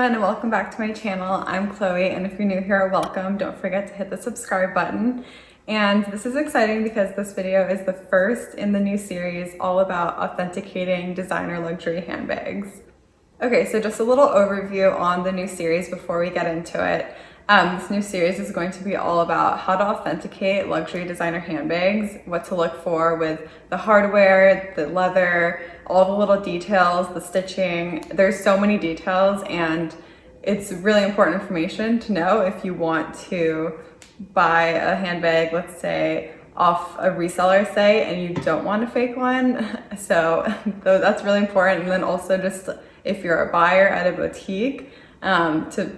everyone, and welcome back to my channel. I'm Chloe, and if you're new here, welcome. Don't forget to hit the subscribe button. And this is exciting because this video is the first in the new series all about authenticating designer luxury handbags. Okay, so just a little overview on the new series before we get into it. This new series is going to be all about how to authenticate luxury designer handbags, what to look for with the hardware, the leather, all the little details, the stitching. There's so many details, and it's really important information to know if you want to buy a handbag, let's say, off a reseller, say, and you don't want a fake one. So that's really important. And then also just if you're a buyer at a boutique, to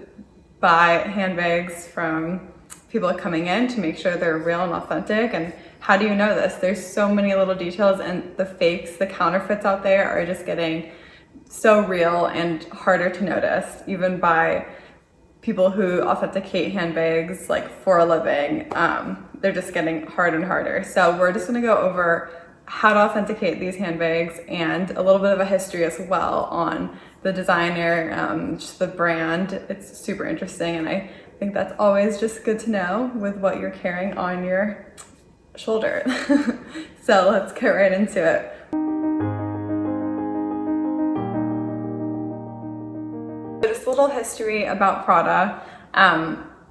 buy handbags from people coming in to make sure they're real and authentic. And how do you know this? There's so many little details, and the fakes, the counterfeits out there are just getting so real and harder to notice, even by people who authenticate handbags like for a living. They're just getting harder and harder. So we're just gonna go over how to authenticate these handbags and a little bit of a history as well on the designer, just the brand. It's super interesting, and I think that's always just good to know with what you're carrying on your shoulder. So let's get right into it. Just a little history about Prada.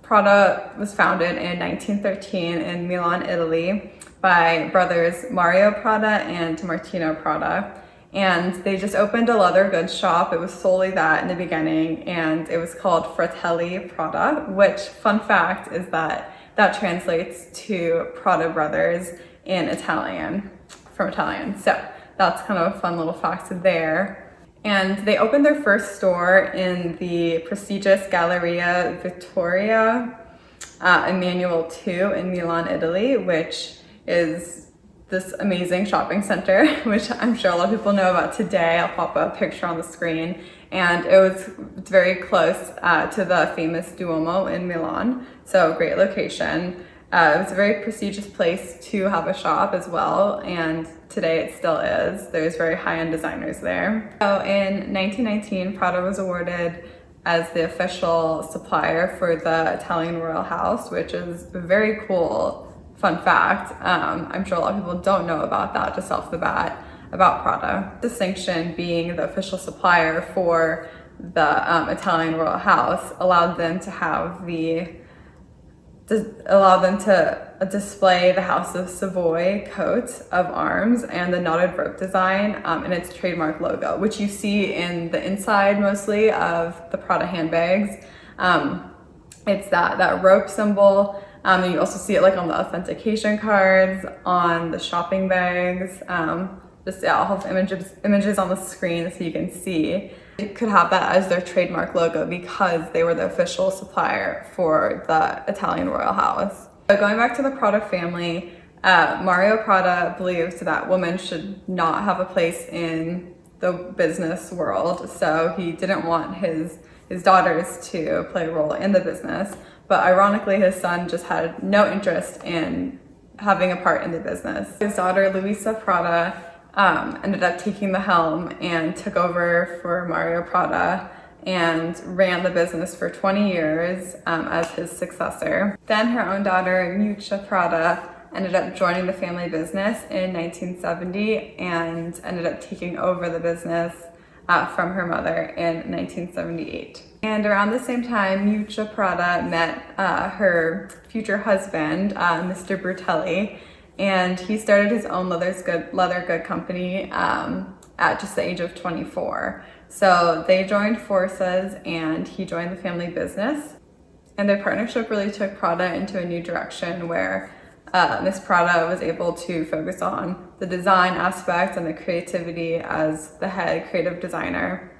Prada was founded in 1913 in Milan, Italy by brothers Mario Prada and Martino Prada. And they just opened a leather goods shop. It was solely that in the beginning, and it was called Fratelli Prada, which, fun fact, is that translates to Prada Brothers in Italian, from Italian. So that's kind of a fun little fact there. And they opened their first store in the prestigious Galleria Vittoria Emanuele II in Milan, Italy, which is this amazing shopping center, which I'm sure a lot of people know about today. I'll pop a picture on the screen. And it's very close to the famous Duomo in Milan, so great location. It was a very prestigious place to have a shop as well, and today it still is. There's very high-end designers there. So in 1919, Prada was awarded as the official supplier for the Italian royal house, which is very cool. Fun fact, I'm sure a lot of people don't know about that just off the bat about Prada. Distinction being the official supplier for the Italian royal house allowed them to display the House of Savoy coat of arms and the knotted rope design in its trademark logo, which you see in the inside mostly of the Prada handbags. It's that rope symbol. And you also see it like on the authentication cards, on the shopping bags. I'll have images on the screen so you can see. You could have that as their trademark logo because they were the official supplier for the Italian royal house. But going back to the Prada family, Mario Prada believed that women should not have a place in the business world, so he didn't want his daughters to play a role in the business. But ironically, his son just had no interest in having a part in the business. His daughter, Luisa Prada, ended up taking the helm and took over for Mario Prada and ran the business for 20 years as his successor. Then her own daughter, Miuccia Prada, ended up joining the family business in 1970 and ended up taking over the business from her mother in 1978. And around the same time, Miuccia Prada met her future husband, Mr. Bertelli, and he started his own leather good company at just the age of 24. So they joined forces, and he joined the family business. And their partnership really took Prada into a new direction where Miss Prada was able to focus on the design aspect and the creativity as the head creative designer.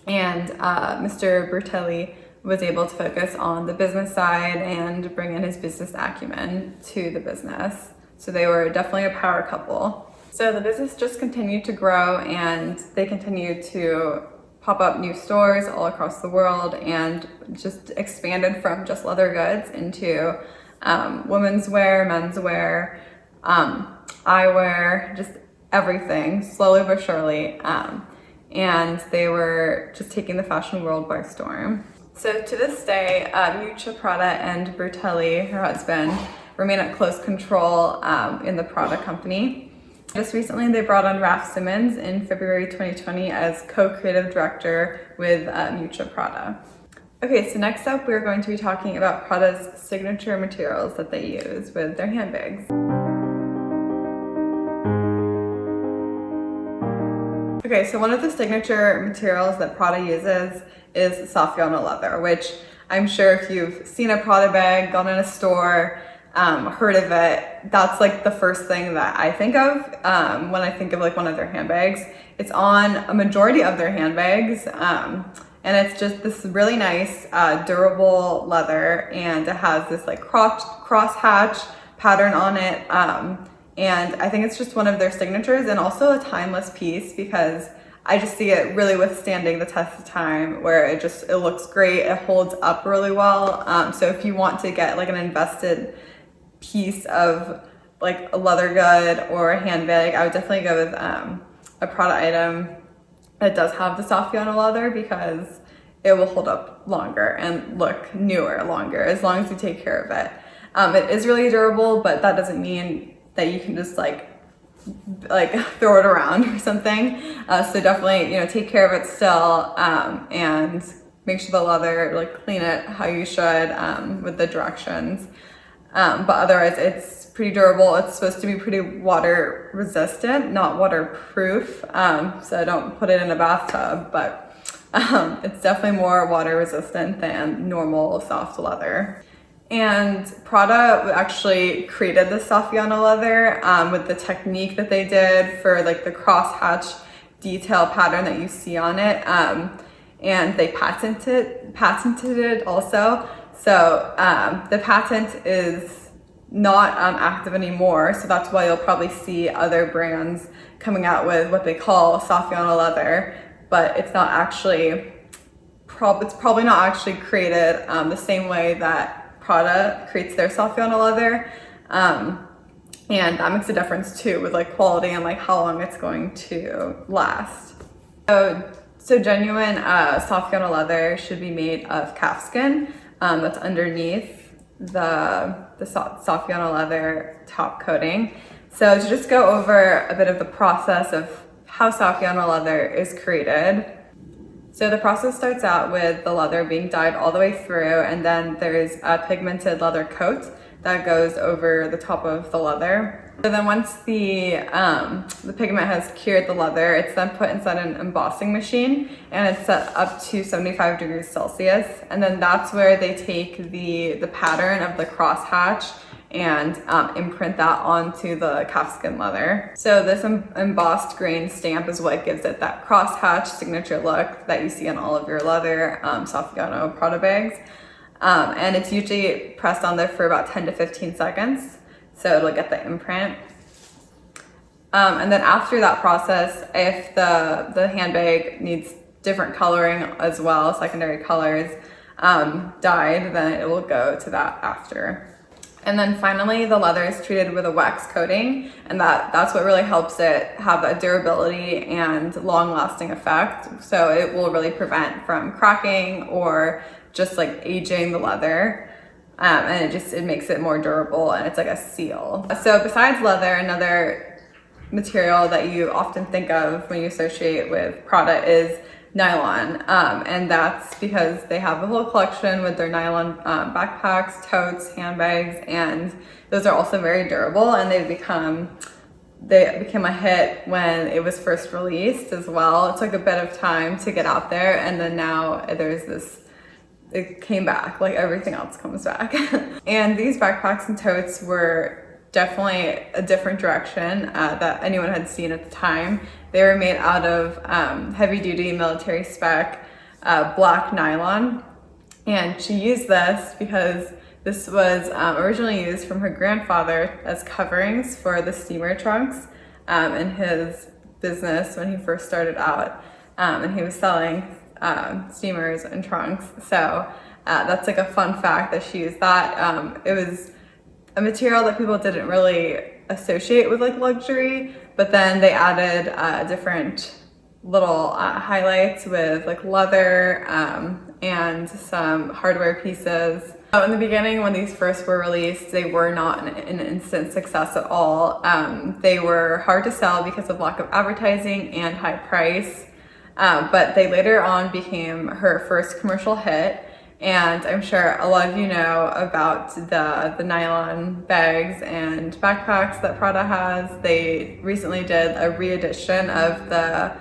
And Mr. Bertelli was able to focus on the business side and bring in his business acumen to the business. So they were definitely a power couple. So the business just continued to grow, and they continued to pop up new stores all across the world and just expanded from just leather goods into women's wear, men's wear, eyewear, just everything, slowly but surely. and they were just taking the fashion world by storm. So to this day, Miuccia Prada and Bertelli, her husband, remain at close control in the Prada company. Just recently, they brought on Raf Simons in February 2020 as co-creative director with Miuccia Prada. Okay, so next up, we're going to be talking about Prada's signature materials that they use with their handbags. Okay, so one of the signature materials that Prada uses is Saffiano leather, which I'm sure if you've seen a Prada bag, gone in a store, heard of it, that's like the first thing that I think of when I think of like one of their handbags. It's on a majority of their handbags, and it's just this really nice durable leather, and it has this like cross hatch pattern on it, and I think it's just one of their signatures and also a timeless piece because I just see it really withstanding the test of time, where it looks great, it holds up really well. So if you want to get like an invested piece of like a leather good or a handbag, I would definitely go with a Prada item that does have the Saffiano leather because it will hold up longer and look newer longer as long as you take care of it. It is really durable, but that doesn't mean that you can just like throw it around or something. So definitely, take care of it still, and make sure the leather, like clean it how you should with the directions. But otherwise it's pretty durable. It's supposed to be pretty water resistant, not waterproof. So don't put it in a bathtub, but it's definitely more water resistant than normal soft leather. And Prada actually created the Saffiano leather with the technique that they did for like the crosshatch detail pattern that you see on it. And they patented it also. So the patent is not active anymore. So that's why you'll probably see other brands coming out with what they call Saffiano leather, but it's not actually, it's probably not actually created the same way that Prada creates their Saffiano leather, and that makes a difference too with like quality and like how long it's going to last. So genuine Saffiano leather should be made of calfskin that's underneath the Saffiano leather top coating. So to just go over a bit of the process of how Saffiano leather is created. So the process starts out with the leather being dyed all the way through, and then there's a pigmented leather coat that goes over the top of the leather. So then once the pigment has cured the leather, it's then put inside an embossing machine, and it's set up to 75 degrees Celsius. And then that's where they take the pattern of the crosshatch and imprint that onto the calfskin leather. So this embossed grain stamp is what gives it that crosshatch signature look that you see on all of your leather Saffiano Prada bags. And it's usually pressed on there for about 10 to 15 seconds. So it'll get the imprint. And then after that process, if the handbag needs different coloring as well, secondary colors dyed, then it will go to that after. And then finally, the leather is treated with a wax coating, and that's what really helps it have that durability and long-lasting effect. So it will really prevent from cracking or just like aging the leather. And it makes it more durable, and it's like a seal. So besides leather, another material that you often think of when you associate with Prada is nylon, and that's because they have a whole collection with their nylon backpacks, totes, handbags, and those are also very durable, and they became a hit when it was first released as well. It took a bit of time to get out there, and then now it came back, like everything else comes back. And these backpacks and totes were definitely a different direction that anyone had seen at the time. They were made out of heavy-duty military spec black nylon, and she used this because this was originally used from her grandfather as coverings for the steamer trunks in his business when he first started out, and he was selling steamers and trunks. So that's like a fun fact that she used that. It was a material that people didn't really associate with like luxury, but then they added different little highlights with like leather and some hardware pieces. So in the beginning, when these first were released, they were not an instant success at all. They were hard to sell because of lack of advertising and high price, but they later on became her first commercial hit. And I'm sure a lot of you know about the nylon bags and backpacks that Prada has. They recently did a re-edition of the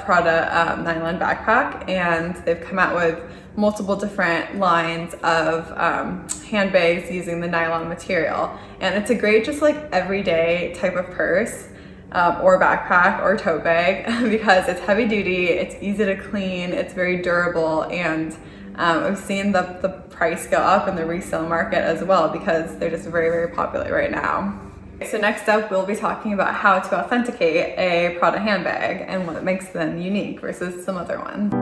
Prada nylon backpack, and they've come out with multiple different lines of handbags using the nylon material. And it's a great just like everyday type of purse or backpack or tote bag because it's heavy duty, it's easy to clean, it's very durable, and I've seen the price go up in the resale market as well because they're just very, very popular right now. So next up, we'll be talking about how to authenticate a Prada handbag and what makes them unique versus some other ones.